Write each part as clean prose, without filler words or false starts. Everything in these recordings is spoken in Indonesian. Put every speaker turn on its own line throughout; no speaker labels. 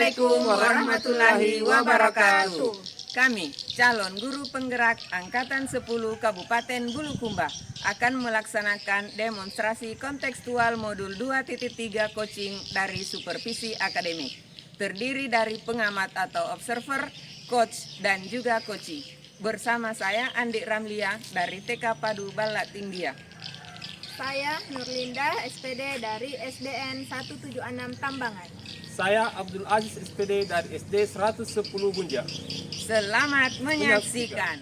Assalamualaikum warahmatullahi wabarakatuh. Kami, calon guru penggerak Angkatan 10 Kabupaten Bulukumba, akan melaksanakan demonstrasi kontekstual modul 2.3 coaching dari supervisi akademik. Terdiri dari pengamat atau observer, coach, dan juga coachee. Bersama saya Andi Ramlia dari TK Padu Balat India.
Saya Nurlinda, SPD dari SDN 176 Tambangan.
Saya Abdul Aziz, SPD dari SD 110 Gunja.
Selamat menyaksikan.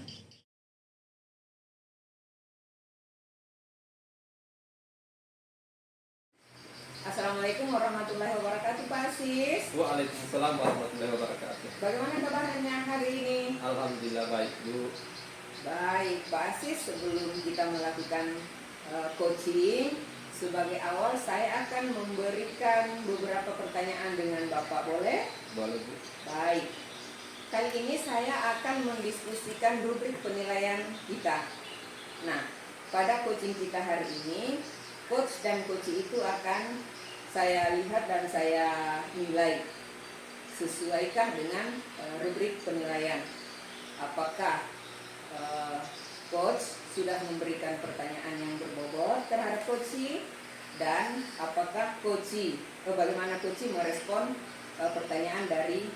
Assalamualaikum warahmatullahi wabarakatuh, Pak Aziz.
Waalaikumsalam warahmatullahi wabarakatuh.
Bagaimana kabarnya hari ini?
Alhamdulillah baik, Bu.
Baik, Pak Aziz, sebelum kita melakukan coaching, sebagai awal saya akan memberikan beberapa pertanyaan dengan Bapak, boleh?
Boleh, Bu.
Baik. Kali ini saya akan mendiskusikan rubrik penilaian kita. Nah, pada coaching kita hari ini, coach dan coachee itu akan saya lihat dan saya nilai. Sesuaikah dengan rubrik penilaian? Apakah coach sudah memberikan pertanyaan yang berbobot terhadap coachee, dan apakah coachee, bagaimana coachee merespon pertanyaan dari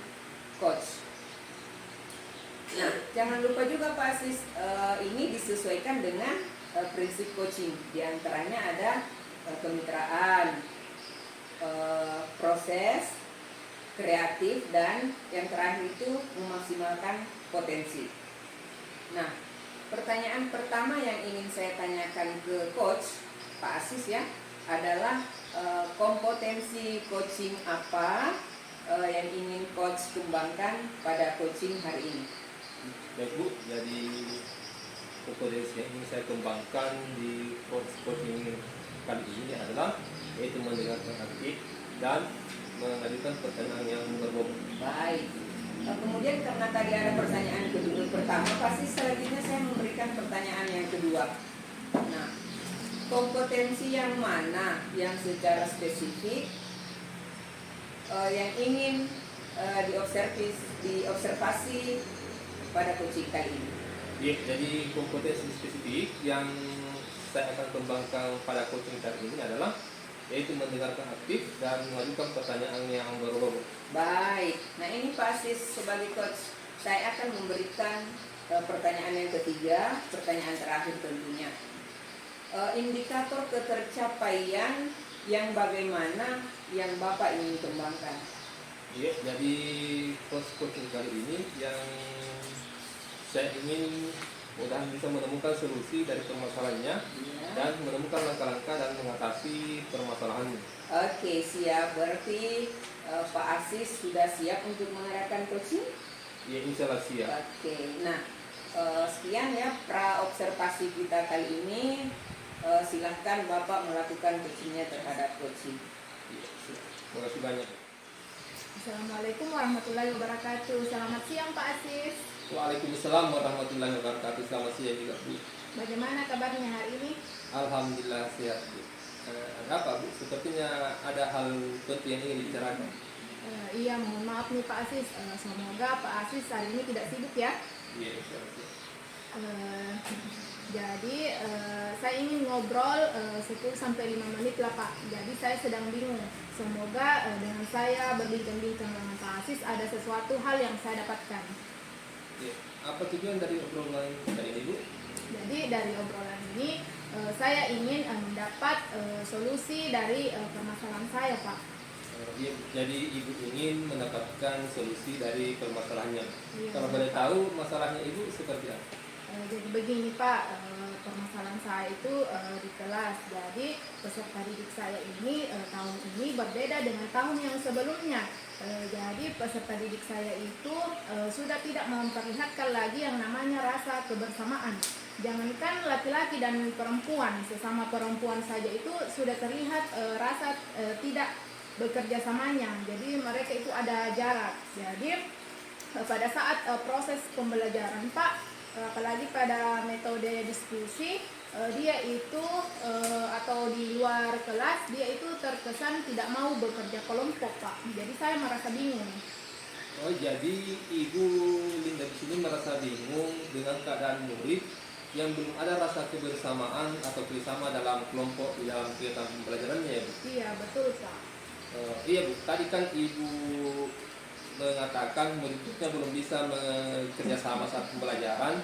coach. Nah, jangan lupa juga Pak Aziz, ini disesuaikan dengan prinsip coaching. Di antaranya ada kemitraan, proses, kreatif, dan yang terakhir itu memaksimalkan potensi. Nah, pertanyaan pertama yang ingin saya tanyakan ke coach, Pak Aziz ya, adalah kompetensi coaching apa yang ingin coach kembangkan pada coaching hari ini.
Baik, Bu, jadi kompetensi yang ingin saya kembangkan di coaching kali ini adalah yaitu mendengarkan aktif dan mengajukan pertanyaan yang berbobot.
Baik. Kemudian karena tadi ada pertanyaan kedua pertama, pasti selanjutnya saya memberikan pertanyaan yang kedua. Nah, kompetensi yang mana yang secara spesifik yang ingin diobservasi pada coaching kali ini?
Ya, jadi kompetensi spesifik yang saya akan kembangkan pada coaching kali ini adalah yaitu mendengarkan aktif dan mengajukan pertanyaan yang berbobot.
Baik, nah ini Pak Aziz sebagai coach, saya akan memberikan pertanyaan yang ketiga, pertanyaan terakhir tentunya. Indikator ketercapaian yang bagaimana yang Bapak ingin kembangkan?
Ya, jadi coaching kali ini yang saya ingin mudah bisa menemukan solusi dari permasalahannya dan menemukan langkah-langkah dan mengatasi permasalahannya.
Oke, siap. Berarti Pak Aziz sudah siap untuk mengadakan coaching?
Ya, insya Allah siap.
Oke, nah sekian ya pra-observasi kita kali ini. Silahkan Bapak melakukan coachingnya terhadap coaching.
Ya, siap. Terima kasih banyak.
Assalamualaikum warahmatullahi wabarakatuh. Selamat siang Pak Aziz.
Waalaikumsalam warahmatullahi wabarakatuh. Selamat siang juga, Bu.
Bagaimana kabarnya hari ini?
Alhamdulillah sehat, Bu. Ada apa, Bu? Sepertinya ada hal penting yang ingin dibicarakan.
Iya, mohon maaf nih Pak Aziz. Semoga Pak Aziz hari ini tidak sibuk ya.
Iya, insya Allah.
Jadi saya ingin ngobrol 10-5 menit lah Pak. Jadi saya sedang bingung. Semoga dengan saya berbincang-bincang dengan Pak Aziz ada sesuatu hal yang saya dapatkan.
Ya. Apa tujuan dari obrolan kali ini, Bu?
Jadi dari obrolan ini saya ingin mendapat solusi dari permasalahan saya Pak.
Ya, jadi Ibu ingin mendapatkan solusi dari permasalahannya.
Iya,
Kalau boleh tahu masalahnya Ibu seperti apa?
Jadi begini Pak, permasalahan saya itu di kelas. Jadi peserta didik saya ini tahun ini berbeda dengan tahun yang sebelumnya. Jadi peserta didik saya itu sudah tidak memperlihatkan lagi yang namanya rasa kebersamaan. Jangankan laki-laki dan perempuan, sesama perempuan saja itu sudah terlihat rasa tidak bekerja samanya. Jadi mereka itu ada jarak. Jadi pada saat proses pembelajaran Pak, apalagi pada metode diskusi, dia itu atau di luar kelas dia itu terkesan tidak mau bekerja kelompok Pak. Jadi saya merasa bingung.
Oh, jadi Ibu Linda di sini merasa bingung dengan keadaan murid yang belum ada rasa kebersamaan atau bersama dalam kelompok di dalam kegiatan pembelajarannya ya Bu?
Iya, betul Pak.
Iya Bu, tadi kan Ibu mengatakan murid-muridnya belum bisa bekerja sama saat pembelajaran.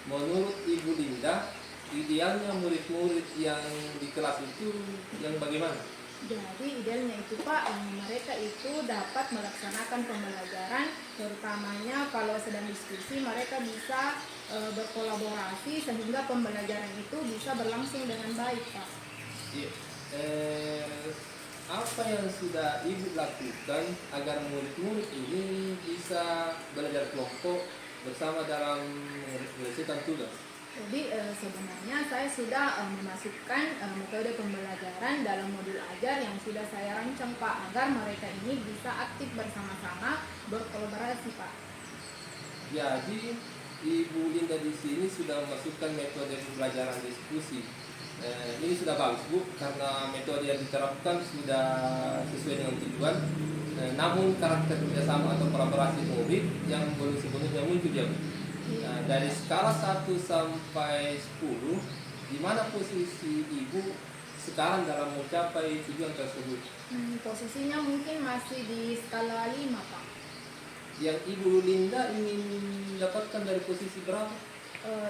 Menurut Ibu Linda, idealnya murid-murid yang di kelas itu yang bagaimana?
Jadi idealnya itu Pak, mereka itu dapat melaksanakan pembelajaran, terutamanya kalau sedang diskusi mereka bisa berkolaborasi sehingga pembelajaran itu bisa berlangsung dengan baik Pak.
Iya. Apa yang sudah Ibu lakukan agar murid-murid ini bisa belajar kelompok bersama dalam menyelesaikan tugas?
Jadi sebenarnya saya sudah memasukkan metode pembelajaran dalam modul ajar yang sudah saya rancang Pak, agar mereka ini bisa aktif bersama-sama berkolaborasi Pak.
Jadi Ibu Linda di sini sudah memasukkan metode pembelajaran diskusi. Ini sudah bagus Bu, karena metode yang diterapkan sudah sesuai dengan tujuan. Namun karakter kerjasama atau kolaborasi murid yang belum sepenuhnya muncul ya Bu. Nah, dari skala 1 sampai 10, di mana posisi Ibu sekarang dalam mencapai tujuan tersebut?
Posisinya mungkin masih di skala 5 Pak.
Yang Ibu Linda ingin dapatkan dari posisi berapa?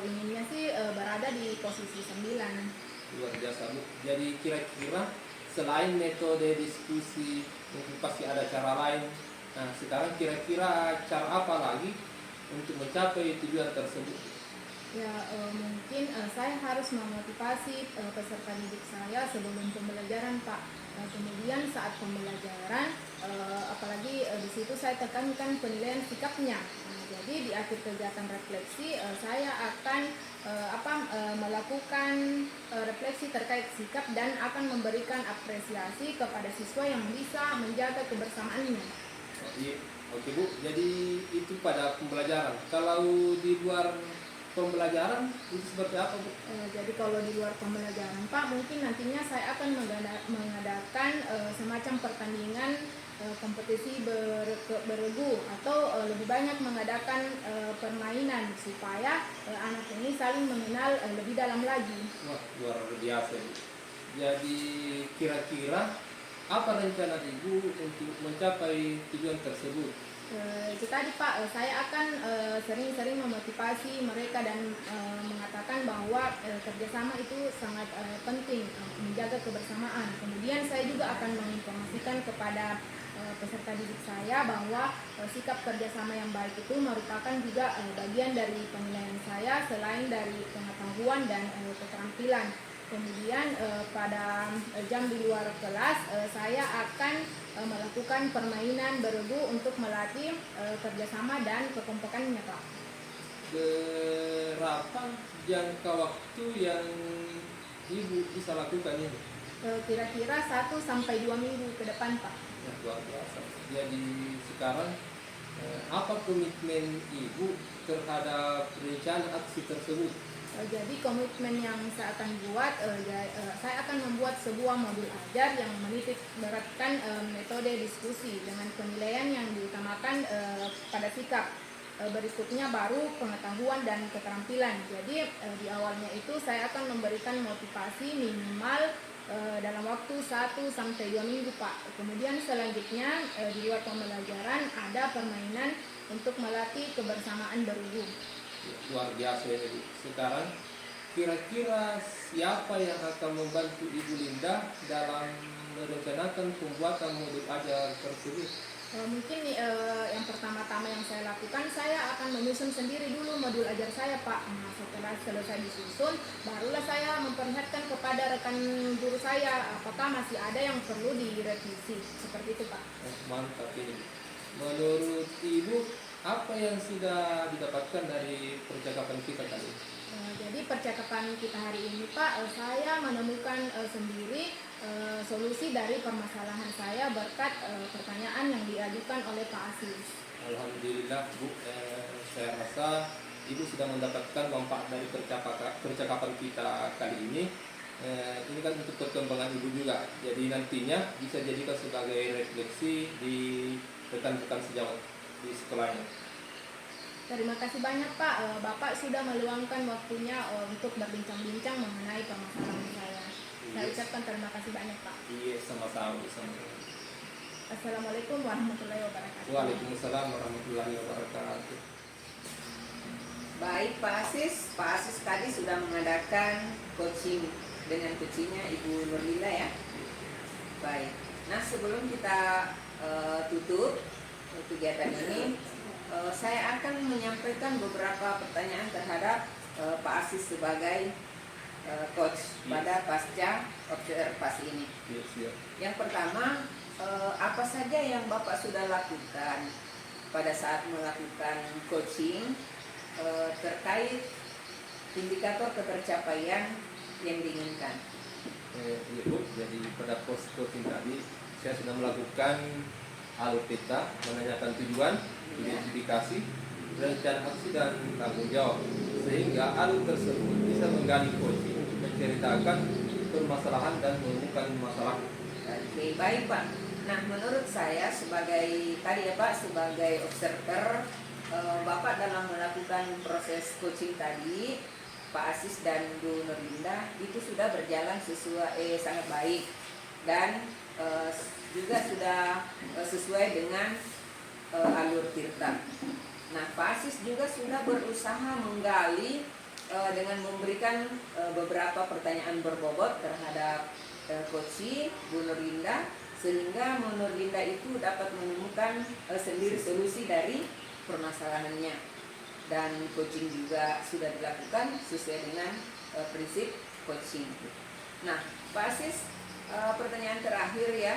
Inginnya sih berada di posisi 9.
Luar biasa Bu. Jadi kira-kira selain metode diskusi, mungkin pasti ada cara lain. Nah, sekarang kira-kira cara apa lagi untuk mencapai tujuan tersebut?
Ya mungkin saya harus memotivasi peserta didik saya sebelum pembelajaran Pak. Kemudian saat pembelajaran, apalagi di situ saya tekankan penilaian sikapnya. Jadi di akhir kegiatan refleksi saya akan melakukan refleksi terkait sikap dan akan memberikan apresiasi kepada siswa yang bisa menjaga kebersamaannya.
Oh, iya. Oke Bu, jadi itu pada pembelajaran. Kalau di luar pembelajaran itu seperti apa Bu?
Jadi kalau di luar pembelajaran Pak, mungkin nantinya saya akan mengadakan semacam pertandingan kompetisi beregu atau lebih banyak mengadakan permainan supaya anak ini saling mengenal lebih dalam lagi.
Wah, luar biasa Bu. Jadi kira-kira apa rencana Ibu untuk mencapai tujuan tersebut?
Itu tadi Pak, saya akan sering-sering memotivasi mereka dan mengatakan bahwa kerjasama itu sangat penting, menjaga kebersamaan. Kemudian saya juga akan menginformasikan kepada peserta didik saya bahwa sikap kerjasama yang baik itu merupakan juga bagian dari penilaian saya selain dari pengetahuan dan keterampilan. Kemudian pada jam di luar kelas saya akan melakukan permainan beregu untuk melatih kerjasama dan kekompakannya Pak.
Berapa jangka waktu yang Ibu bisa lakukan ini?
Kira-kira 1 sampai 2 minggu ke depan Pak.
Ya, luar biasa. Jadi sekarang apa komitmen Ibu terhadap rencana aksi tersebut?
Jadi komitmen yang saya akan buat, saya akan membuat sebuah modul ajar yang menitik beratkan metode diskusi dengan penilaian yang diutamakan pada sikap. Berikutnya baru pengetahuan dan keterampilan. Jadi di awalnya itu saya akan memberikan motivasi minimal dalam waktu 1 sampai 2 minggu Pak. Kemudian selanjutnya di luar pembelajaran ada permainan untuk melatih kebersamaan beregu.
Luar biasa ya Bu. Sekarang kira-kira siapa yang akan membantu Ibu Linda dalam merencanakan pembuatan modul ajar tersebut?
Mungkin yang pertama-tama yang saya lakukan, saya akan menyusun sendiri dulu modul ajar saya Pak. Nah, setelah selesai disusun, barulah saya memperlihatkan kepada rekan guru saya apakah masih ada yang perlu direvisi. Seperti itu Pak.
Mantap ini. Menurut Ibu, apa yang sudah didapatkan dari percakapan kita tadi?
Jadi percakapan kita hari ini Pak, saya menemukan sendiri solusi dari permasalahan saya berkat pertanyaan yang diajukan oleh Pak Asis.
Alhamdulillah Bu, saya rasa Ibu sudah mendapatkan manfaat dari percakapan kita kali ini. Ini kan untuk perkembangan Ibu juga, jadi nantinya bisa jadikan sebagai refleksi di rekan-rekan sejawat. di sekolahnya.
Terima kasih banyak Pak, Bapak sudah meluangkan waktunya untuk berbincang-bincang mengenai permasalahan saya. Saya
Yes.
ucapkan terima kasih banyak Pak.
Iya, sama-sama.
Assalamualaikum warahmatullahi wabarakatuh.
Waalaikumsalam warahmatullahi wabarakatuh.
Baik Pak Asis tadi sudah mengadakan coaching dengan coachingnya Ibu Nurlila ya. Baik, nah sebelum kita tutup kegiatan ini, saya akan menyampaikan beberapa pertanyaan terhadap Pak Asis sebagai coach pada pasca observasi ini.
Yes, ya.
Yang pertama, apa saja yang Bapak sudah lakukan pada saat melakukan coaching terkait indikator ketercapaian yang diinginkan?
Iya Bu, jadi pada post coaching tadi saya sudah melakukan alur peta, menanyakan tujuan, identifikasi, rencana aksi dan tanggung jawab, sehingga alur tersebut bisa menggali coaching, menceritakan permasalahan dan menemukan masalah.
Oke, baik Pak. Nah, menurut saya sebagai tadi ya Pak, sebagai observer, Bapak dalam melakukan proses coaching tadi, Pak Asis dan Bu Nurlinda itu sudah berjalan sesuai sangat baik dan juga sudah sesuai dengan alur Tirta. Nah, Pak Asis juga sudah berusaha menggali dengan memberikan beberapa pertanyaan berbobot terhadap coaching Bu Nurlinda, sehingga Bu Nurlinda itu dapat menemukan sendiri solusi dari permasalahannya, dan coaching juga sudah dilakukan sesuai dengan prinsip coaching. Nah, Pak Asis, pertanyaan terakhir ya,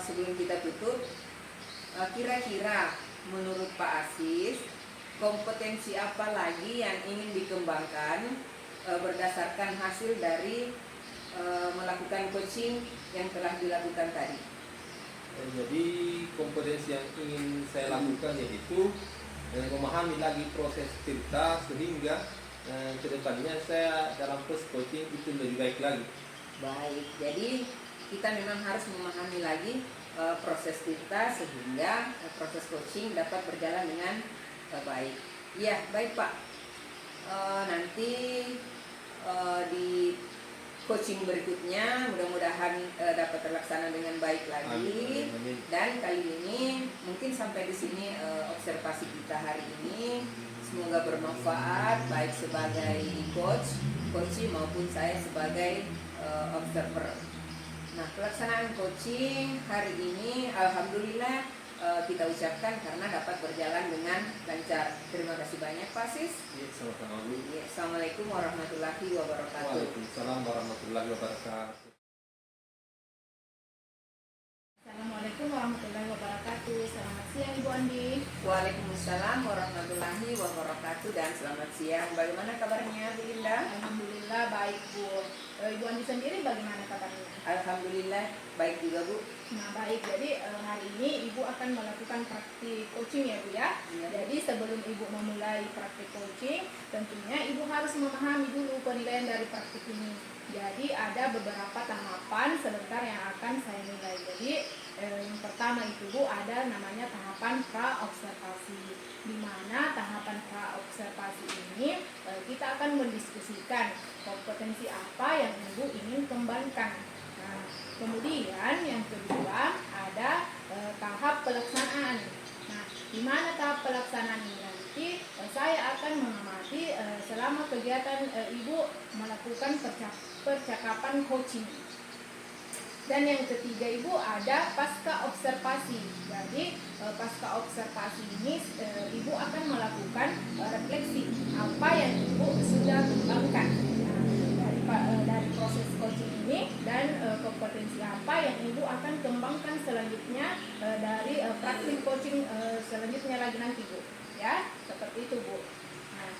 sebelum kita tutup, kira-kira menurut Pak Asis kompetensi apa lagi yang ingin dikembangkan berdasarkan hasil dari melakukan coaching yang telah dilakukan tadi?
Jadi kompetensi yang ingin saya lakukan yaitu memahami lagi proses Tirta, sehingga kedepannya saya dalam post coaching itu lebih baik lagi.
Baik, jadi kita memang harus memahami lagi proses Tirta sehingga proses coaching dapat berjalan dengan baik. Iya, baik Pak. Nanti di coaching berikutnya mudah-mudahan dapat terlaksana dengan baik lagi.
Amin.
Dan kali ini mungkin sampai di sini observasi kita hari ini. Semoga bermanfaat baik sebagai coach maupun saya sebagai observer. Nah, pelaksanaan coaching hari ini alhamdulillah kita ucapkan karena dapat berjalan dengan lancar. Terima kasih banyak Pak Sis.
Ya, sama-sama Bu.
Ya, Assalamualaikum warahmatullahi wabarakatuh.
Waalaikumsalam warahmatullahi wabarakatuh.
Assalamualaikum warahmatullahi wabarakatuh. Selamat siang Ibu Andi.
Waalaikumsalam warahmatullahi wabarakatuh dan selamat siang. Bagaimana kabarnya Bu Linda?
Alhamdulillah baik Bu. Ibu Andi sendiri bagaimana kabarnya?
Alhamdulillah baik juga Bu.
Nah baik, jadi hari ini Ibu akan melakukan praktik coaching ya Bu ya.
Iya.
Jadi sebelum Ibu memulai praktik coaching, tentunya Ibu harus memahami dulu penilaian dari praktik ini. Jadi ada beberapa tahapan sebentar yang akan saya nilai. Jadi yang pertama itu Bu ada namanya tahapan pra-observasi, di mana tahapan pra-observasi ini kita akan mendiskusikan kompetensi apa yang Ibu ingin kembangkan. Nah, kemudian yang kedua ada tahap pelaksanaan. Nah, di mana tahap pelaksanaan ini nanti saya akan mengamati selama kegiatan Ibu melakukan percakapan coaching. Dan yang ketiga Ibu ada pasca observasi. Jadi pasca observasi ini Ibu akan melakukan refleksi apa yang Ibu sudah kembangkan dari proses coaching ini, dan kompetensi apa yang Ibu akan kembangkan selanjutnya dari praktik coaching selanjutnya lagi nanti Bu. Ya, seperti itu Bu. Nah,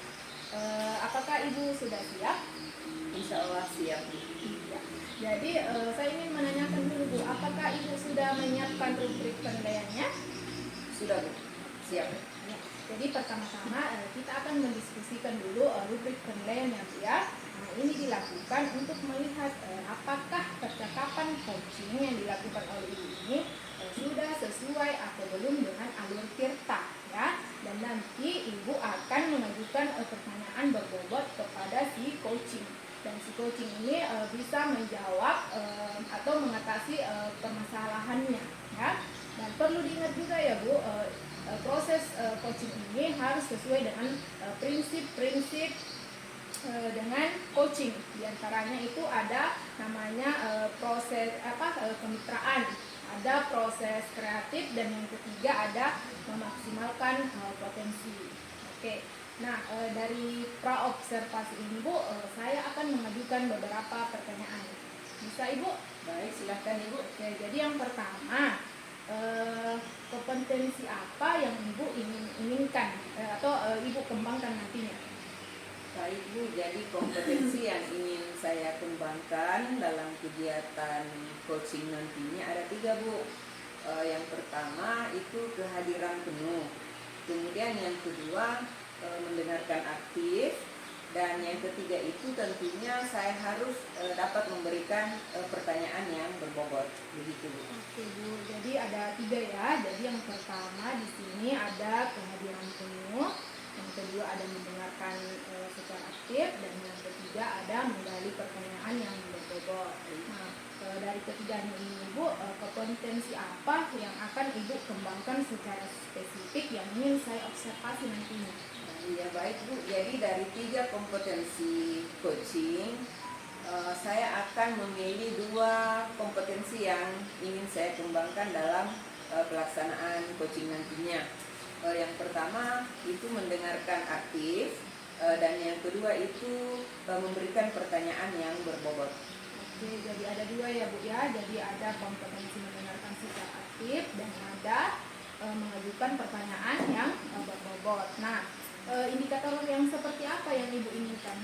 apakah Ibu sudah siap?
Insya Allah siap Bu.
Iya. Jadi saya ingin menanyakan dulu Bu, apakah Ibu sudah menyiapkan rubrik penilaiannya?
Sudah Bu, siap.
Ya. Jadi pertama-tama kita akan mendiskusikan dulu rubrik penilaian yang Bu ya. Nah, ini dilakukan untuk melihat apakah percakapan coaching yang dilakukan oleh Ibu ini sudah sesuai atau belum dengan alur Tirta. nanti ibu akan mengajukan pertanyaan berbobot kepada si coaching, dan si coaching ini bisa menjawab atau mengatasi permasalahannya, ya. Dan perlu diingat juga ya Bu, proses coaching ini harus sesuai dengan prinsip-prinsip dengan coaching. Di antaranya itu ada namanya proses kemitraan, ada proses kreatif, dan yang ketiga ada memaksimalkan potensi. Oke. Nah, dari praobservasi ini Bu, saya akan mengajukan beberapa pertanyaan. Bisa Ibu?
Baik, silahkan Ibu.
Oke, jadi yang pertama, kompetensi apa yang Ibu inginkan atau Ibu kembangkan nantinya?
Baik Bu, jadi kompetensi yang ingin saya kembangkan dalam kegiatan coaching nantinya ada 3 Bu. Yang pertama itu kehadiran penuh, kemudian yang kedua mendengarkan aktif, dan yang ketiga itu tentunya saya harus dapat memberikan pertanyaan yang berbobot, begitu Bu.
Oke Bu, jadi ada 3 ya. Jadi yang pertama di sini ada kehadiran penuh, yang kedua ada mendengarkan secara aktif, dan yang ketiga ada menggali pertanyaan yang berbobot. Nah, dari ketiganya ini Bu, kompetensi apa yang akan Ibu kembangkan secara spesifik yang ingin saya observasi nantinya?
Ya baik Bu, jadi dari 3 kompetensi coaching, saya akan memilih 2 kompetensi yang ingin saya kembangkan dalam pelaksanaan coaching nantinya. Yang pertama itu mendengarkan aktif, dan yang kedua itu memberikan pertanyaan yang berbobot.
Oke, jadi ada 2 ya Bu ya. Jadi ada kompetensi mendengarkan secara aktif dan ada mengajukan pertanyaan yang berbobot. Nah, indikator yang seperti apa yang Ibu inginkan?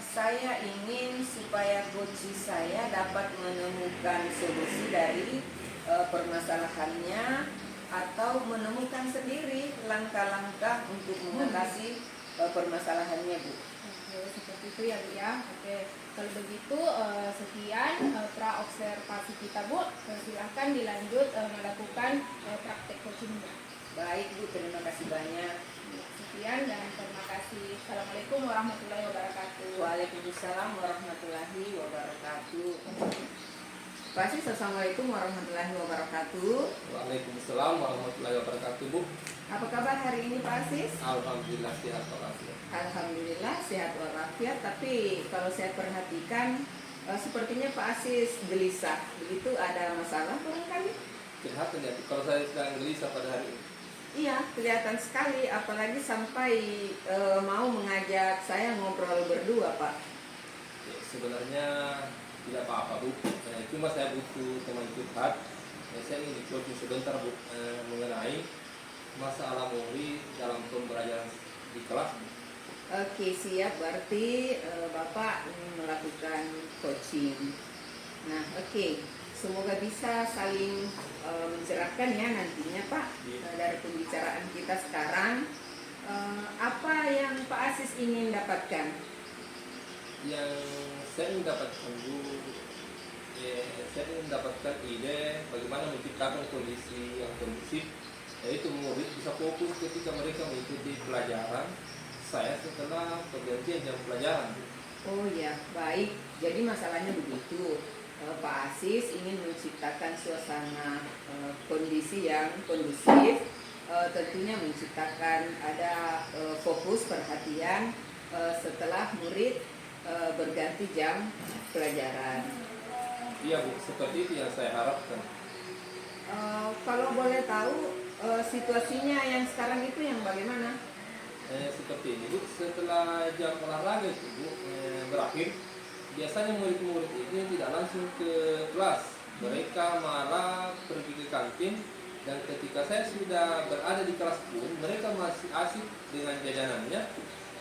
Saya ingin supaya coach saya dapat menemukan solusi dari permasalahannya, atau menemukan sendiri langkah-langkah untuk mengatasi permasalahannya Bu.
Oke, seperti itu ya Bu ya. Oke, kalau begitu sekian praobservasi kita Bu. Silakan dilanjut melakukan praktek coachingnya.
Baik Bu, terima kasih banyak.
Sekian dan terima kasih. Assalamualaikum warahmatullahi wabarakatuh.
Waalaikumsalam warahmatullahi wabarakatuh. Pak Asis, assalamualaikum warahmatullahi wabarakatuh.
Waalaikumsalam warahmatullahi wabarakatuh Bu.
Apa kabar hari ini Pak Asis?
Alhamdulillah sehat walafiat.
Alhamdulillah sehat walafiat. Tapi kalau saya perhatikan sepertinya Pak Asis gelisah. Begitu, ada masalah barangkali?
Kelihatan ya kalau saya sedang gelisah pada hari ini.
Iya, kelihatan sekali. Apalagi sampai mau mengajak saya ngobrol berdua Pak.
Ya, sebenarnya tidak apa-apa Bu, cuma saya butuh teman curhat. Saya ingin coaching sebentar Bu, mengenai masalah murid dalam pembelajaran di kelas Bu.
Oke, siap. Berarti Bapak ingin melakukan coaching. Nah, oke. Semoga bisa saling mencerahkan ya nantinya Pak. Dari pembicaraan kita sekarang, apa yang Pak Asis ingin dapatkan?
Yang saya ingin dapatkan Bu, saya ingin dapatkan ide bagaimana menciptakan kondisi yang kondusif, yaitu murid bisa fokus ketika mereka mengikuti pelajaran saya setelah pergantian jam pelajaran.
Oh ya, baik. Jadi masalahnya begitu. Pak Asis ingin menciptakan suasana kondisi yang kondusif, tentunya menciptakan ada fokus perhatian setelah murid berganti jam pelajaran.
Iya Bu, seperti itu yang saya harapkan.
Kalau boleh tahu situasinya yang sekarang itu yang bagaimana?
Seperti ini Bu, setelah jam olahraga itu Bu berakhir, biasanya murid-murid ini tidak langsung ke kelas, mereka malah pergi ke kantin, dan ketika saya sudah berada di kelas pun mereka masih asik dengan jajanannya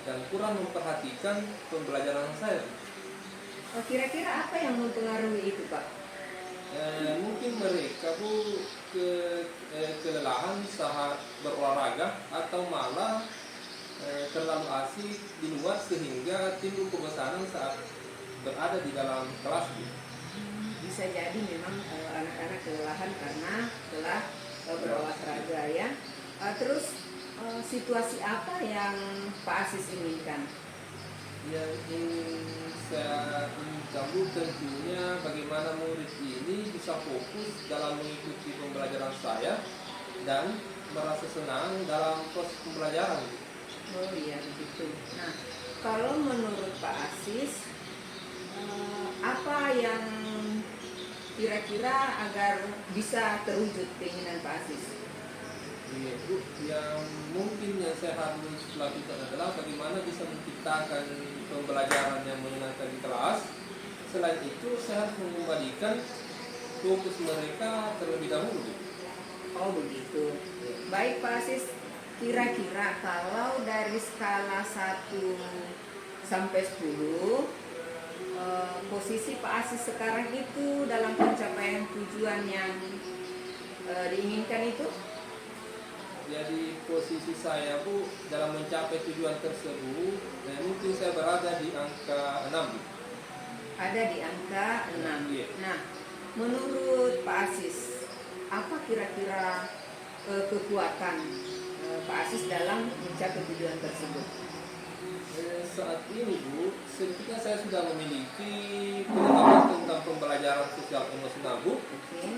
dan kurang memperhatikan pembelajaran saya.
Kira-kira apa yang mempengaruhi itu Pak?
Mungkin mereka Bu kelelahan saat berolahraga, atau malah terlalu asik di luar sehingga timbul kebosanan saat berada di dalam kelas.
Bisa jadi memang anak-anak kelelahan karena telah berolahraga ya. Terus situasi apa yang Pak Asis inginkan?
Yang ingin saya ingin tahu tentunya bagaimana murid ini bisa fokus dalam mengikuti pembelajaran saya dan merasa senang dalam proses pembelajaran.
Oh iya begitu. Nah, kalau menurut Pak Asis, apa yang kira-kira agar bisa terwujud keinginan Pak Asis?
Iya, Bu. Yang mungkin yang saya harus lakukan adalah bagaimana bisa menciptakan pembelajaran yang menyenangkan di kelas. Selain itu, saya harus mengembalikan fokus mereka terlebih dahulu.
Oh begitu. Baik Pak Asis, kira-kira kalau dari skala 1 sampai 10, posisi Pak Asis sekarang itu dalam pencapaian tujuan yang diinginkan itu?
Jadi posisi saya, Bu, dalam mencapai tujuan tersebut, mungkin saya berada di angka 6, Bu.
Ada di angka 6.
Iya.
Nah, menurut Pak Asis, apa kira-kira kekuatan Pak Asis dalam mencapai tujuan tersebut?
Saat ini, Bu, sebetulnya saya sudah memiliki pengetahuan tentang pembelajaran sosial emosional, Bu.
Oke.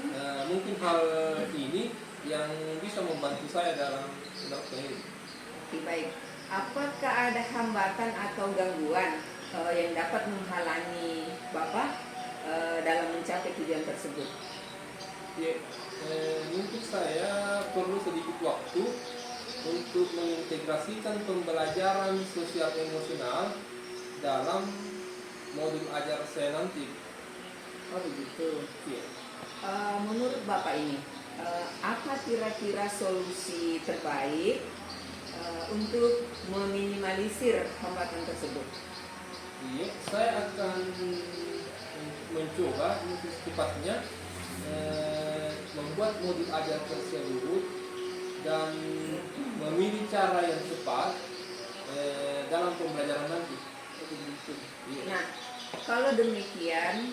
Mungkin hal ini yang bisa membantu saya dalam menerapkan ini.
Oke, baik. Apakah ada hambatan atau gangguan yang dapat menghalangi Bapak dalam mencapai tujuan tersebut?
Ya, mungkin saya perlu sedikit waktu untuk mengintegrasikan pembelajaran sosial emosional dalam modul ajar saya nanti.
Oh begitu.
Ya.
Menurut Bapak ini, apa kira-kira solusi terbaik untuk meminimalisir hambatan tersebut?
Iya, saya akan mencoba untuk secepatnya membuat modul ajar tersebut dan memilih cara yang tepat dalam pembelajaran nanti.
Begitu.
Iya.
Nah, kalau demikian,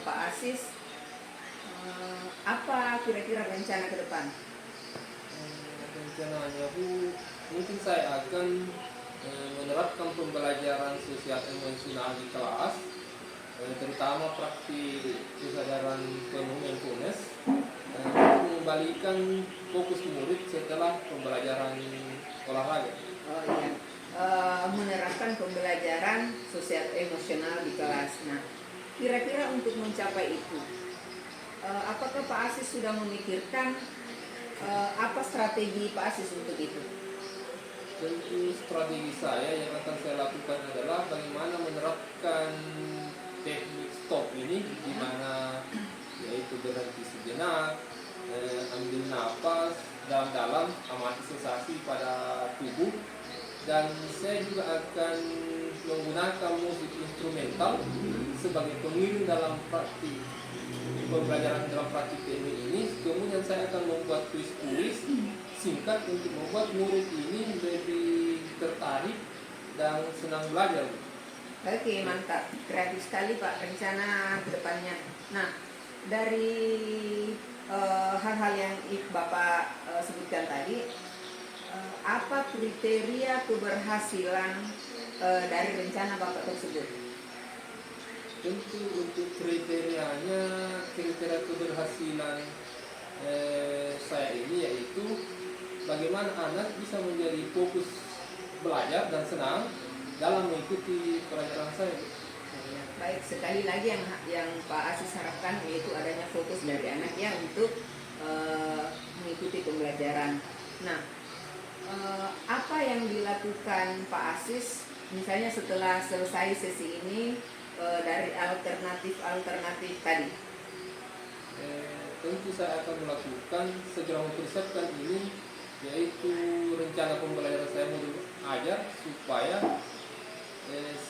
Pak Asis, apa kira-kira rencana ke depan?
Rencananya, Bu, mungkin saya akan menerapkan pembelajaran sosial emosional di kelas, terutama praktik kesadaran penuh mindfulness, mengembalikan fokus murid setelah pembelajaran olahraga.
Oh iya, menerapkan pembelajaran sosial emosional di kelas. Nah, kira-kira untuk mencapai itu, apakah Pak Asis sudah memikirkan apa strategi Pak Asis untuk itu?
Tentu strategi saya yang akan saya lakukan adalah bagaimana menerapkan teknik stop ini, di mana yaitu berhenti sejenak, ambil nafas dalam-dalam, amati sensasi pada tubuh, dan saya juga akan menggunakan musik instrumental sebagai pengiring dalam praktik pembelajaran dalam praktik teknik ini. Kemudian saya akan membuat tulis-tulis singkat untuk membuat murid ini lebih tertarik dan senang belajar.
Oke, mantap. Kreatif sekali Pak rencana ke depannya. Nah, dari hal-hal yang Bapak sebutkan tadi, apa kriteria keberhasilan dari rencana Bapak tersebut?
Tentu untuk kriteria keberhasilan saya ini yaitu bagaimana anak bisa menjadi fokus belajar dan senang dalam mengikuti pelajaran saya.
Baik, sekali lagi yang Pak Asis harapkan yaitu adanya fokus dari anaknya untuk mengikuti pembelajaran. Nah, apa yang dilakukan Pak Asis misalnya setelah selesai sesi ini dari alternatif tadi?
Tentu saya akan melakukan segera mempersiapkan ini, yaitu rencana pembelajaran saya modul ajar supaya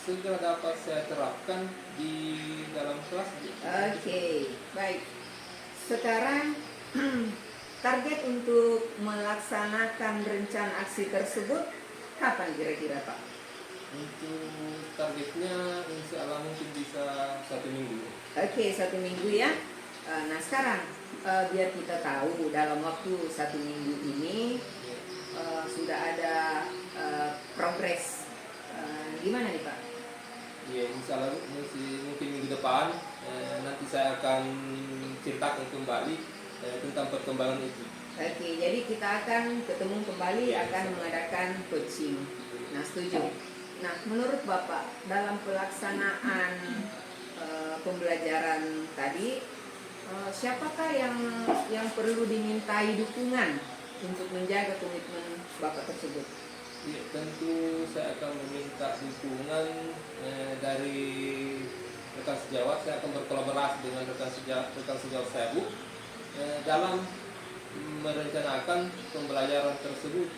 segera dapat saya terapkan di dalam kelas.
Oke, baik. Sekarang target untuk melaksanakan rencana aksi tersebut kapan kira-kira Pak?
Untuk targetnya insya Allah mungkin bisa 1 minggu.
Oke, 1 minggu ya. Nah sekarang biar kita tahu dalam waktu 1 minggu ini sudah ada progres. Gimana nih Pak?
Ya, insya Allah mungkin minggu depan nanti saya akan ceritakan kembali tentang perkembangan itu.
Oke, jadi kita akan ketemu kembali,
Ya,
akan
insya Allah.
mengadakan coaching. Nah, setuju. Nah, menurut Bapak dalam pelaksanaan pembelajaran tadi, siapakah yang perlu dimintai dukungan untuk menjaga komitmen Bapak tersebut?
Ya, tentu saya akan meminta dukungan dari rekan sejawat. Saya akan berkolaborasi dengan rekan sejawat saya, Bu, dalam merencanakan pembelajaran tersebut.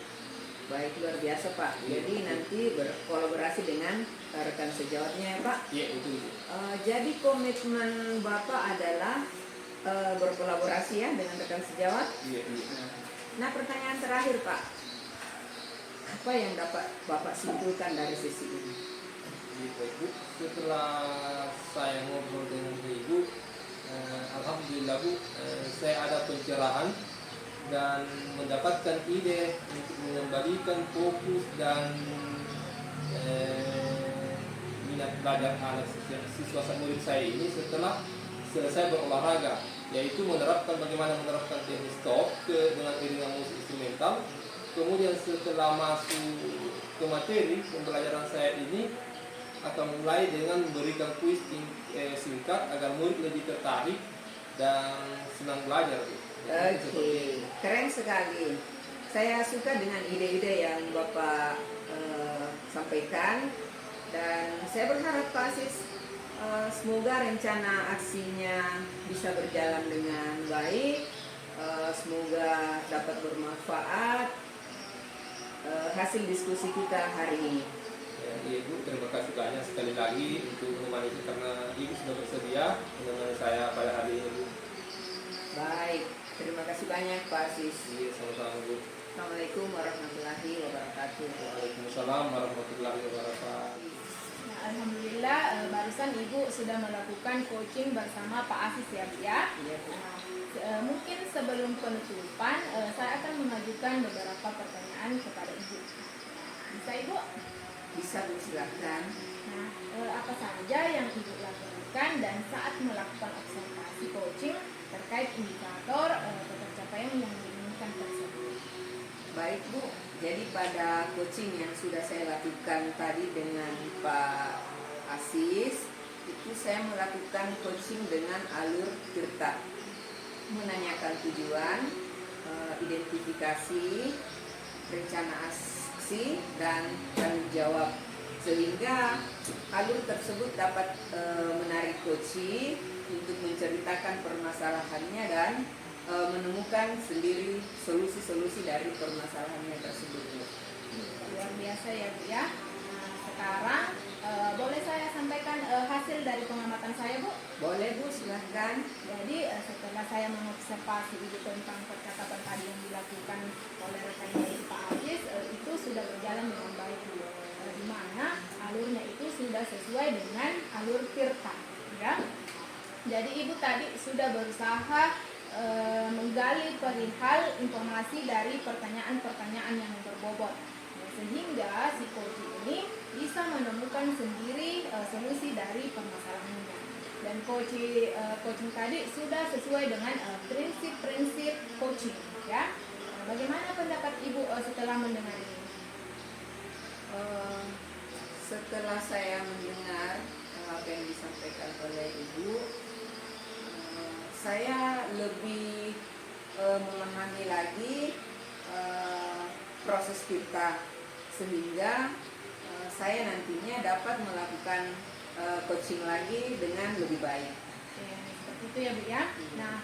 Baik, luar biasa Pak. Jadi nanti berkolaborasi dengan rekan sejawatnya ya Pak.
Ya, itu.
Jadi komitmen Bapak adalah berkolaborasi ya dengan rekan sejawat.
Iya, iya.
Nah, pertanyaan terakhir Pak, apa yang dapat Bapak simpulkan dari sesi ini?
Iya, baik, Bu. Setelah saya ngobrol dengan Ibu, alhamdulillah Bu, saya ada pencerahan dan mendapatkan ide untuk mengembalikan fokus dan minat belajar anak siswa murid saya ini setelah selesai berolahraga, yaitu bagaimana menerapkan teknik stop dengan iringan musik instrumental. Kemudian setelah masuk ke materi pembelajaran saya ini akan mulai dengan memberikan kuis singkat agar murid lebih tertarik dan senang belajar.
Oke, keren sekali. Saya suka dengan ide-ide yang Bapak sampaikan, dan saya berharap Pak Asis semoga rencana aksinya bisa berjalan dengan baik, semoga dapat bermanfaat hasil diskusi kita hari ini.
Ya, Ibu, terima kasih banyak sekali lagi untuk menemani itu, karena Ibu sudah bersedia menemani saya pada hari ini, Bu.
Baik, terima kasih banyak Pak Asis.
Iya, sama-sama, Bu.
Assalamualaikum warahmatullahi wabarakatuh.
Waalaikumsalam warahmatullahi wabarakatuh.
Nah, alhamdulillah barusan Ibu sudah melakukan coaching bersama Pak Asis ya Bu ya.
Iya, Bu.
Nah, mungkin sebelum penutupan saya akan mengajukan beberapa pertanyaan kepada Ibu. Bisa Ibu?
Bisa Bu, silakan.
Nah, apa saja yang Ibu lakukan dan saat melakukan observasi coaching terkait indikator pencapaian yang diinginkan tersebut?
Baik Bu, jadi pada coaching yang sudah saya lakukan tadi dengan Pak Asis, itu saya melakukan coaching dengan alur tirta, menanyakan tujuan, identifikasi, rencana aksi, dan tanggung jawab, sehingga alur tersebut dapat menarik coaching untuk menceritakan permasalahannya dan menemukan sendiri solusi-solusi dari permasalahannya tersebut.
Luar biasa ya Bu ya. Nah, sekarang boleh saya sampaikan hasil dari pengamatan saya Bu?
Boleh Bu, silahkan.
Jadi setelah saya mengobservasi Ibu tentang percakapan tadi yang dilakukan oleh rekan dari Pak Aziz, itu sudah berjalan dengan baik Bu. Di mana alurnya itu sudah sesuai dengan alur tirta ya. Jadi Ibu tadi sudah berusaha menggali perihal informasi dari pertanyaan-pertanyaan yang berbobot, sehingga si coach ini bisa menemukan sendiri solusi dari permasalahannya. Dan coaching tadi sudah sesuai dengan prinsip-prinsip coaching ya. Bagaimana pendapat Ibu setelah mendengar ini?
Setelah saya mendengar apa yang disampaikan oleh Ibu, saya lebih memahami lagi proses kita, sehingga saya nantinya dapat melakukan coaching lagi dengan lebih baik.
Seperti itu ya Bu ya. Nah,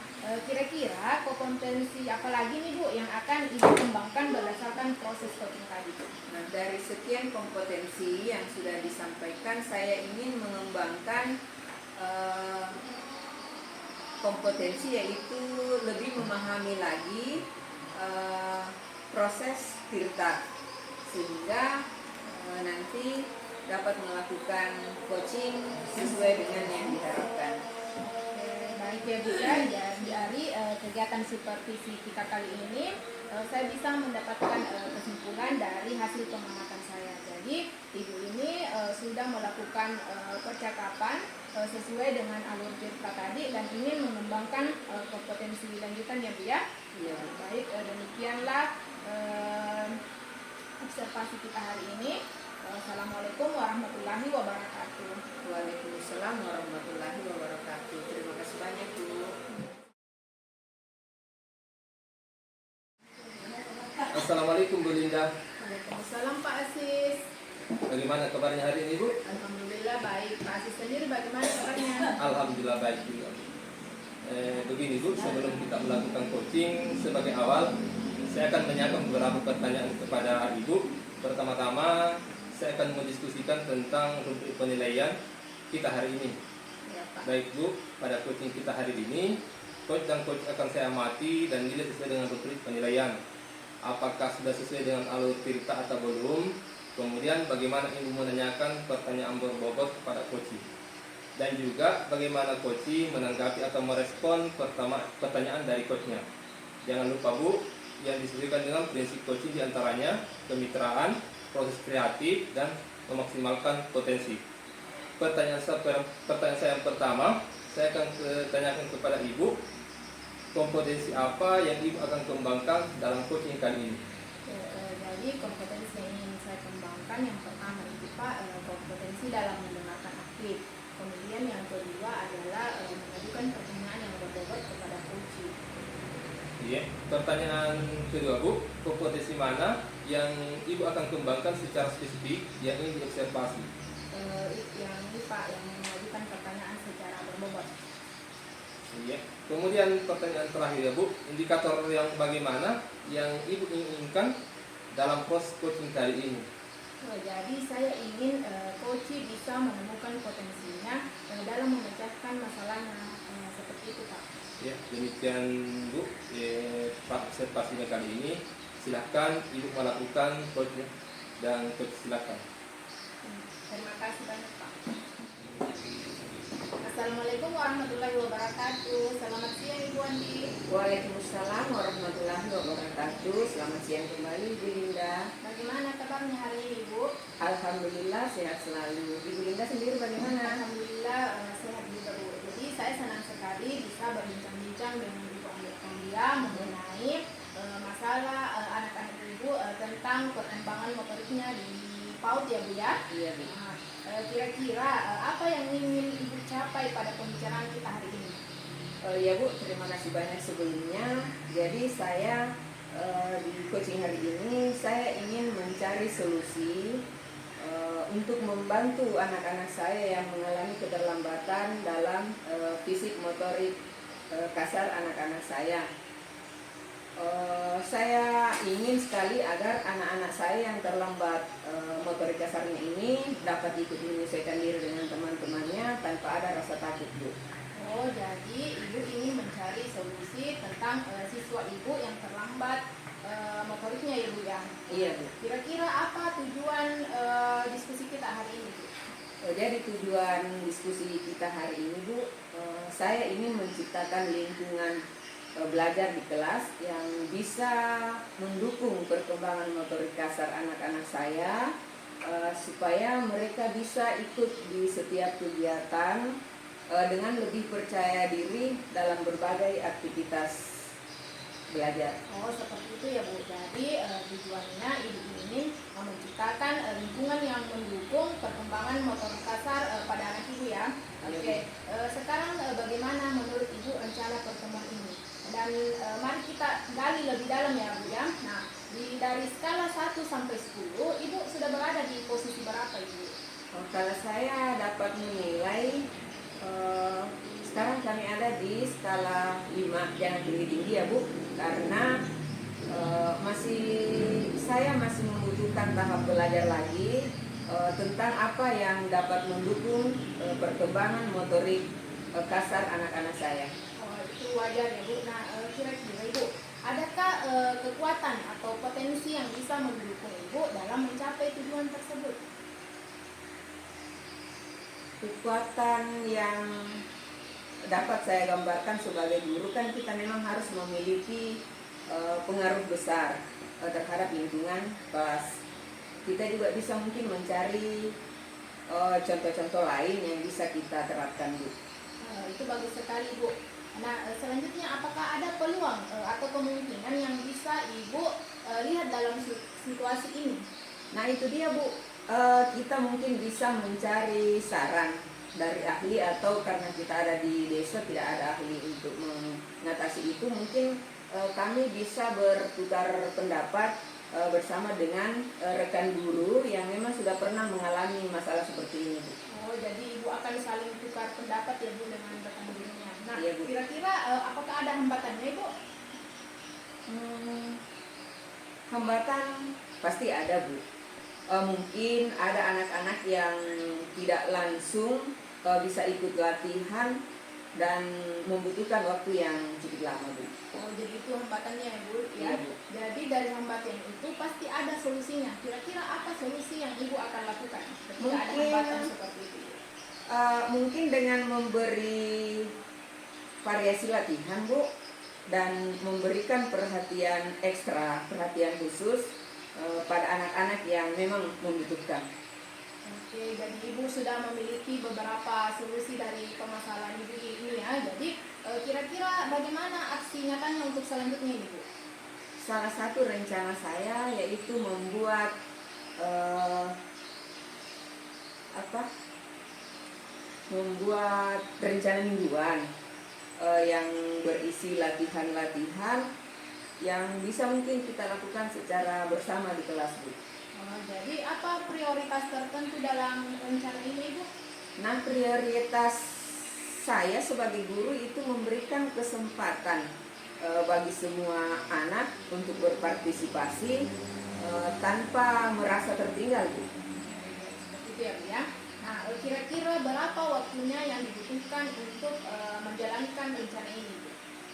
kira-kira kompetensi apa lagi nih Bu yang akan Ibu kembangkan berdasarkan proses coaching tadi?
Nah, dari sekian kompetensi yang sudah disampaikan, saya ingin mengembangkan kompetensi, yaitu lebih memahami lagi proses tirta, sehingga nanti dapat melakukan coaching sesuai dengan yang diharapkan.
baik ya Bu ya, dari kegiatan supervisi kita kali ini saya bisa mendapatkan kesimpulan dari hasil pengamatan saya. Jadi Ibu ini sudah melakukan percakapan sesuai dengan alur cerita tadi dan ingin mengembangkan kompetensi lanjutan ya Bu ya.
Iya.
Baik, demikianlah observasi kita hari ini. Assalamualaikum warahmatullahi wabarakatuh.
Waalaikumsalam warahmatullahi wabarakatuh. Terima kasih banyak Bu.
Assalamualaikum Bu Linda.
Waalaikumsalam Pak Asis.
Bagaimana kabarnya hari ini Bu?
Alhamdulillah baik. Pak Asis sendiri bagaimana kabarnya?
Alhamdulillah baik juga. Begini Bu, sebelum kita melakukan coaching sebagai awal, saya akan menyiapkan beberapa pertanyaan kepada Ibu. Pertama-tama, saya akan mendiskusikan tentang rubrik penilaian kita hari ini.
Ya, Pak.
Baik Bu, pada coaching kita hari ini, coach dan coach akan saya amati dan nilai sesuai dengan rubrik penilaian. Apakah sudah sesuai dengan alur cerita atau belum? Kemudian bagaimana Ibu menanyakan pertanyaan berbobot kepada coach, dan juga bagaimana coach menanggapi atau merespon pertanyaan dari coachnya. Jangan lupa Bu, yang disesuaikan dengan prinsip coaching diantaranya kemitraan, proses kreatif, dan memaksimalkan potensi. Pertanyaan saya yang pertama, saya akan tanyakan kepada Ibu, kompetensi apa yang Ibu akan kembangkan dalam coaching kali ini?
Jadi kompetensi yang ingin saya kembangkan yang pertama itu Pak, kompetensi dalam mendengarkan aktif. Kemudian yang kedua adalah mengajukan pertanyaan yang berbobot kepada coach.
Iya. Pertanyaan kedua Bu, kompetensi mana yang Ibu akan kembangkan secara spesifik yang ingin diobservasi?
Yang ini Pak, yang mengajukan pertanyaan secara berbobot.
Iya. Kemudian pertanyaan terakhir ya Bu, indikator yang bagaimana yang Ibu inginkan dalam proses coaching kali ini?
Jadi saya ingin coach bisa menemukan potensinya dalam memecahkan masalahnya, seperti itu Pak.
Ya, demikian Bu, observasinya kali ini. Silahkan Ibu melakukan coaching dan coach silakan.
Terima kasih banyak Pak. Assalamualaikum warahmatullahi wabarakatuh. Selamat siang Ibu Andi.
Waalaikumsalam warahmatullahi wabarakatuh. Selamat siang kembali Bu Linda.
Bagaimana kabarnya hari ini Ibu?
Alhamdulillah sehat selalu. Ibu Linda sendiri bagaimana?
Alhamdulillah sehat juga Bu. Jadi saya senang sekali bisa berbincang-bincang dengan Ibu Anggia mengenai masalah anak-anak Ibu tentang perkembangan motoriknya di PAUD ya Bu ya.
Iya Bu.
Kira-kira apa yang ingin Ibu capai pada pembicaraan kita hari ini?
Ya Bu, terima kasih banyak sebelumnya. Jadi saya di coaching hari ini saya ingin mencari solusi untuk membantu anak-anak saya yang mengalami keterlambatan dalam fisik motorik kasar anak-anak saya. Saya ingin sekali agar anak-anak saya yang terlambat motorik kasarnya ini dapat ikut menyesuaikan diri dengan teman-temannya tanpa ada rasa takut Bu.
Oh, jadi Ibu ingin mencari solusi tentang siswa Ibu yang terlambat motoriknya ya Bu ya?
Iya Bu.
Kira-kira apa tujuan diskusi kita hari ini Bu?
Jadi tujuan diskusi kita hari ini Bu, saya ingin menciptakan lingkungan belajar di kelas yang bisa mendukung perkembangan motorik kasar anak-anak saya, supaya mereka bisa ikut di setiap kegiatan dengan lebih percaya diri dalam berbagai aktivitas belajar.
Oh, seperti itu ya Bu. Jadi tujuannya Ibu ingin menciptakan lingkungan yang mendukung perkembangan motorik kasar pada anak Ibu ya. Oke. Sekarang bagaimana menurut Ibu rencana pertemuan ini? Dan mari kita gali lebih dalam ya Bu ya. Nah, dari skala 1 sampai 10, Ibu sudah berada di posisi berapa Ibu?
Kalau saya dapat menilai, sekarang kami ada di skala 5, jangan tinggi-tinggi ya Bu, karena saya masih membutuhkan tahap belajar lagi tentang apa yang dapat mendukung perkembangan motorik kasar anak-anak saya.
Oh, itu wajar ya Bu. Nah, kira-kira Ibu, adakah kekuatan atau potensi yang bisa mendukung Ibu dalam mencapai tujuan tersebut?
Kekuatan yang dapat saya gambarkan sebagai guru kan kita memang harus memiliki pengaruh besar terhadap lingkungan kelas. Kita juga bisa mungkin mencari contoh-contoh lain yang bisa kita terapkan, Bu.
Itu bagus sekali, Bu. Nah, selanjutnya apakah ada peluang atau kemungkinan yang bisa Ibu lihat dalam situasi ini?
Nah itu dia, Bu. Kita mungkin bisa mencari saran dari ahli, atau karena kita ada di desa tidak ada ahli untuk mengatasi itu, mungkin kami bisa bertukar pendapat bersama dengan rekan guru yang memang sudah pernah mengalami masalah seperti ini, Bu.
Oh, jadi Ibu akan saling tukar pendapat ya, Bu, dengan rekan gurunya. Nah,
Iya, Bu.
kira-kira apakah ada hambatannya, Ibu?
Hambatan pasti ada, Bu. Mungkin ada anak-anak yang tidak langsung bisa ikut latihan dan membutuhkan waktu yang cukup lama, Bu.
Oh, jadi itu hambatannya ya, Bu, ya.
Iya, Bu.
Jadi dari hambatan itu pasti ada solusinya. Kira-kira apa solusi yang Ibu akan lakukan ketika ada
Mungkin-
hambatan seperti itu?
Mungkin dengan memberi variasi latihan, Bu, dan memberikan perhatian ekstra, perhatian khusus pada anak-anak yang memang membutuhkan.
Oke, jadi Ibu sudah memiliki beberapa solusi dari permasalahan Ibu ini ya. Jadi kira-kira bagaimana aksi nyatanya untuk selanjutnya, Ibu?
Salah satu rencana saya yaitu membuat membuat rencana mingguan yang berisi latihan-latihan yang bisa mungkin kita lakukan secara bersama di kelas, Bu.
Oh, jadi apa prioritas tertentu dalam rencana ini, Ibu?
Nah, prioritas saya sebagai guru itu memberikan kesempatan bagi semua anak untuk berpartisipasi tanpa merasa tertinggal, Bu.
Itu ya, Bu ya. Nah, kira-kira berapa waktunya yang dibutuhkan untuk menjalankan rencana ini, Bu?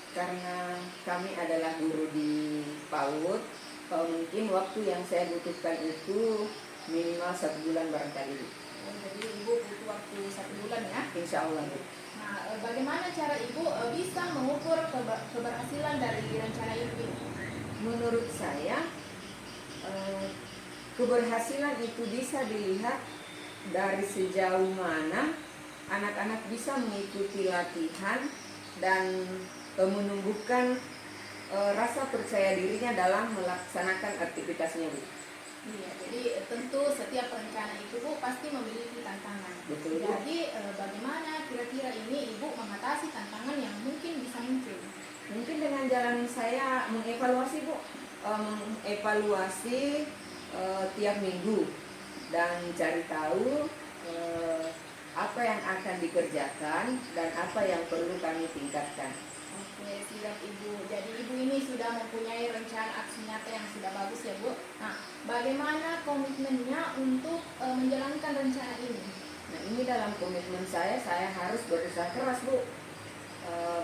Karena kami adalah guru di PAUD, mungkin waktu yang saya butuhkan itu minimal 1 bulan barangkali, Bu.
Oh, jadi Ibu butuh waktu 1 bulan ya.
Insya Allah, Bu.
Nah, bagaimana cara Ibu bisa mengukur keberhasilan dari rencana ini?
Menurut saya keberhasilan itu bisa dilihat dari sejauh mana anak-anak bisa mengikuti latihan dan menumbuhkan rasa percaya dirinya dalam melaksanakan aktivitasnya, Bu.
Iya, jadi tentu setiap rencana itu, Bu, pasti memiliki tantangan.
Betul, Bu.
Jadi bagaimana kira-kira ini Ibu mengatasi tantangan yang mungkin bisa muncul?
Mungkin dengan jalan saya mengevaluasi, Bu, mengevaluasi tiap minggu dan cari tahu apa yang akan dikerjakan dan apa yang perlu kami tingkatkan.
Oke, siap Ibu. Jadi Ibu ini sudah mempunyai rencana aksi nyata yang sudah bagus ya, Bu. Nah, bagaimana komitmennya untuk menjalankan rencana ini?
Nah, ini dalam komitmen saya harus berusaha keras, Bu.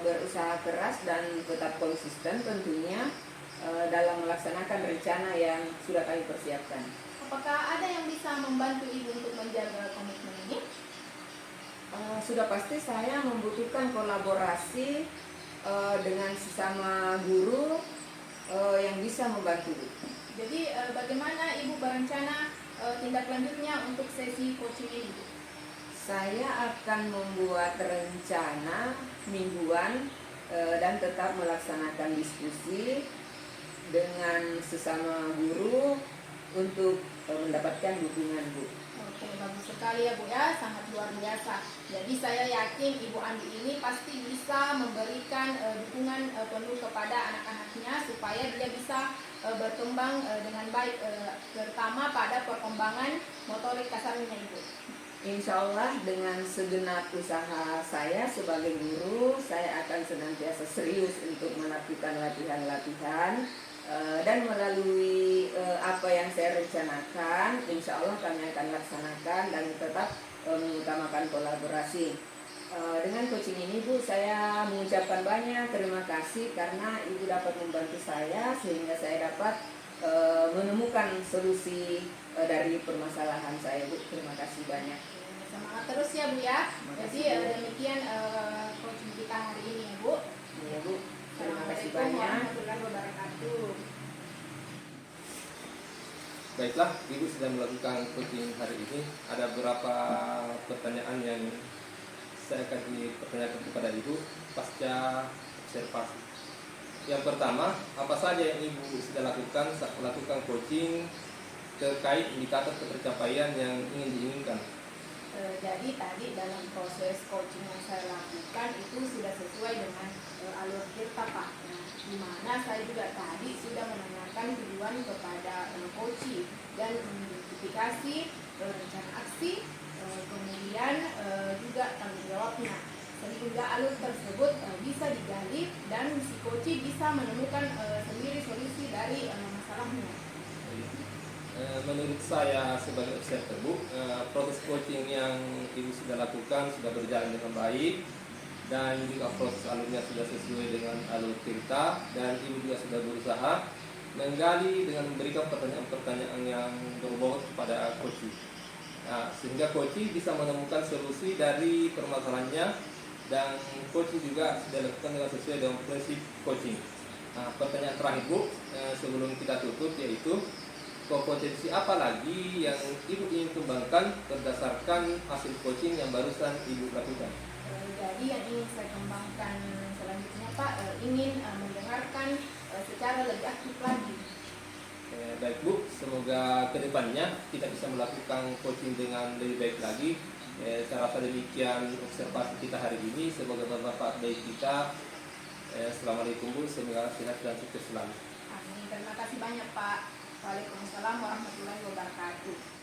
Berusaha keras dan tetap konsisten tentunya dalam melaksanakan rencana yang sudah kami persiapkan.
Apakah ada yang bisa membantu Ibu untuk menjaga komitmen ini?
Sudah pasti saya membutuhkan kolaborasi dengan sesama guru yang bisa membantu, Bu.
Jadi bagaimana Ibu berencana tindak lanjutnya untuk sesi coaching ini, Bu?
Saya akan membuat rencana mingguan dan tetap melaksanakan diskusi dengan sesama guru untuk mendapatkan dukungan, Bu.
Oke, bagus sekali ya, Bu ya, sangat luar biasa. Jadi saya yakin Ibu Andi ini pasti bisa memberikan dukungan penuh kepada anak-anaknya supaya dia bisa berkembang dengan baik, terutama pada perkembangan motorik kasarnya, Ibu.
Insya Allah dengan segenap usaha saya sebagai guru, saya akan senantiasa serius untuk melakukan latihan-latihan dan melalui apa yang saya rencanakan, insya Allah kami akan laksanakan dan tetap mengutamakan kolaborasi. Dengan coaching ini, Bu, saya mengucapkan banyak terima kasih karena Ibu dapat membantu saya sehingga saya dapat menemukan solusi dari permasalahan saya, Bu. Terima kasih banyak.
Semangat terus ya, Bu ya.
Terima
Jadi
kasih, Bu.
demikian coaching Assalamualaikum
banyak.
warahmatullahi wabarakatuh.
Baiklah, Ibu sudah melakukan coaching hari ini. Ada beberapa pertanyaan yang saya akan dipertanyakan kepada Ibu pasca observasi. Yang pertama, apa saja yang Ibu sudah lakukan saat melakukan coaching terkait indikator ketercapaian yang ingin diinginkan?
Jadi tadi dalam proses coaching yang saya lakukan itu sudah sesuai dengan alur kita Pak. Nah, di mana saya juga tadi sudah menanyakan tujuan kepada coaching dan mengidentifikasi rencana aksi, kemudian juga tanggung jawabnya, sehingga alur tersebut bisa digali dan si coaching bisa menemukan sendiri solusi dari masalahnya.
Menurut saya sebagai observer Bu, proses coaching yang Ibu sudah lakukan sudah berjalan dengan baik dan juga proses alurnya sudah sesuai dengan alur cerita, dan Ibu juga sudah berusaha menggali dengan memberikan pertanyaan-pertanyaan yang berbobot kepada coaching. Nah, sehingga coaching bisa menemukan solusi dari permasalahannya, dan coaching juga sudah lakukan dengan sesuai dengan prinsip coaching. Nah, pertanyaan terakhir Bu, sebelum kita tutup, yaitu kompetensi apa lagi yang Ibu ingin kembangkan berdasarkan hasil coaching yang barusan Ibu lakukan?
Jadi yang ingin saya kembangkan selanjutnya Pak, ingin mendengarkan secara lebih aktif lagi.
Baik Bu, semoga kedepannya kita bisa melakukan coaching dengan lebih baik lagi. Saya rasa demikian observasi kita hari ini, semoga bermanfaat bagi kita. Assalamualaikum Bu, semoga sehat dan sukses selalu.
Amin. Terima kasih banyak Pak. Waalaikumsalam warahmatullahi wabarakatuh.